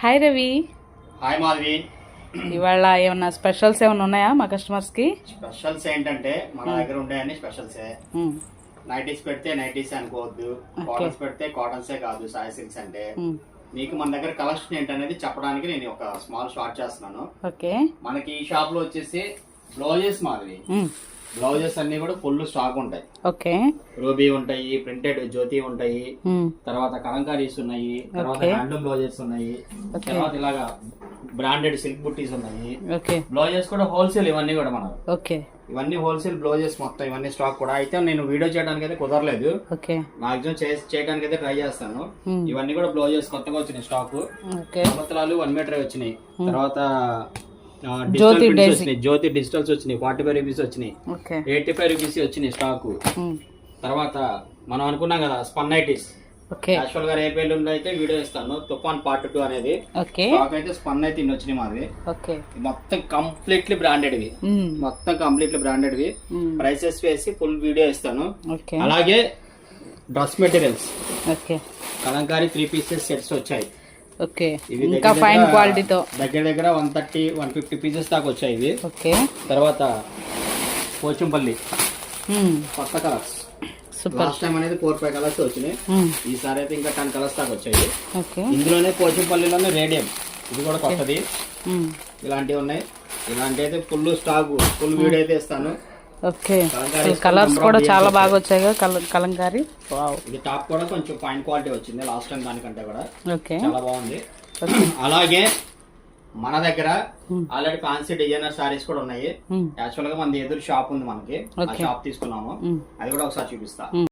Hi Ravi. Hi Madhavi. ఇవాళ ఏమన్నా specials ఏమైనా ఉన్నాయా మా కస్టమర్స్ కి? స్పెషల్స్ ఏంటంటే మన దగ్గర ఉండేవన్నీ స్పెషల్సే. నైటీస్ పెడితే నైటీస్ అనుకోవద్దు, కాటన్స్ పెడితే కాటన్సే కాదు, సాయి సిల్క్స్ అంటే. మీకు మన దగ్గర కలెక్షన్ ఏంటనేది చెప్పడానికి నేను ఒక స్మాల్ షార్ట్ చేస్తున్నాను. ఓకే. మనకి ఈ షాప్ లో వచ్చేసి బ్లౌజెస్ మాధవి, బ్లౌజెస్ అన్ని కూడా ఫుల్ స్టాక్ ఉంటాయి. ఓకే. రూబీ ఉంటాయి, ప్రింటెడ్ జ్యోతి ఉంటాయి, తర్వాత కలంకారీస్ ఉన్నాయి, తర్వాత హ్యాండ్లూమ్ బ్లౌజెస్ ఉన్నాయి, తర్వాత ఇలాగా బ్రాండెడ్ సిల్క్ బుట్టీస్ ఉన్నాయి. బ్లౌజెస్ కూడా హోల్సేల్, ఇవన్నీ కూడా మనం ఇవన్నీ హోల్సేల్ బ్లౌజెస్ మొత్తం ఇవన్నీ స్టాక్ కూడా. అయితే నేను వీడియో చేయడానికి అయితే కుదరలేదు, మాక్సిమం చేయడానికి అయితే ట్రై చేస్తాను. ఇవన్నీ కూడా బ్లౌజెస్ కొత్తగా వచ్చినాయి స్టాక్. సంవత్సరాలు 1 మీటర్ వచ్చినాయి. తర్వాత జ్యోతి డిజిటల్స్ వచ్చినాయి, 45 రూపీస్ వచ్చినాయి, 85 రూపీస్ వచ్చినాయి స్టాక్. తర్వాత మనం అనుకున్నాం కదా స్పన్ నైటీస్, యాక్చువల్ గా రేపు ఎల్లుండి అయితే వీడియో ఇస్తాను. తుఫాన్ పార్ట్ 2 అనేది స్టాక్ అయితే స్పన్ అయితే ఇన్ని వచ్చినాయి మాది. మొత్తం కంప్లీట్లీ బ్రాండెడ్వి, ప్రైసెస్ వేసి ఫుల్ వీడియో ఇస్తాను. అలాగే dress materials Kalamkari 3 pieces sets వచ్చాయి. ఇంకా ఫైన్ క్వాలిటీతో దగ్గర 130-150 పీసెస్ దాకా వచ్చాయి ఇవి. తర్వాత పోచంపల్లి కొత్త కలర్స్, లాస్ట్ టైం అనేది 4-5 కలర్స్ వచ్చినాయి, ఈసారి అయితే ఇంకా 10 కలర్స్ దాకా వచ్చాయి. ఇందులోనే పోచంపల్లిలోనే రేడియం, ఇది కూడా కొత్తది. ఇలాంటివి ఉన్నాయి. ఇలాంటి అయితే ఫుల్ స్టాక్, ఫుల్ వీడియో అయితే ఇస్తాను. కలర్స్ కూడా చాలా బాగా వచ్చాయి కలంకారీ. ఇది టాప్ కూడా కొంచెం ఫైన్ క్వాలిటీ వచ్చింది లాస్ట్ టైం దానికంటే కూడా చాలా బాగుంది. అలాగే మన దగ్గర ఆల్రెడీ ఫ్యాన్సీ డిజైనర్ సారీస్ కూడా ఉన్నాయి. యాక్చువల్ గా మన ఎదురు షాప్ ఉంది మనకి, ఆ షాప్ తీసుకున్నాము, అది కూడా ఒకసారి చూపిస్తా.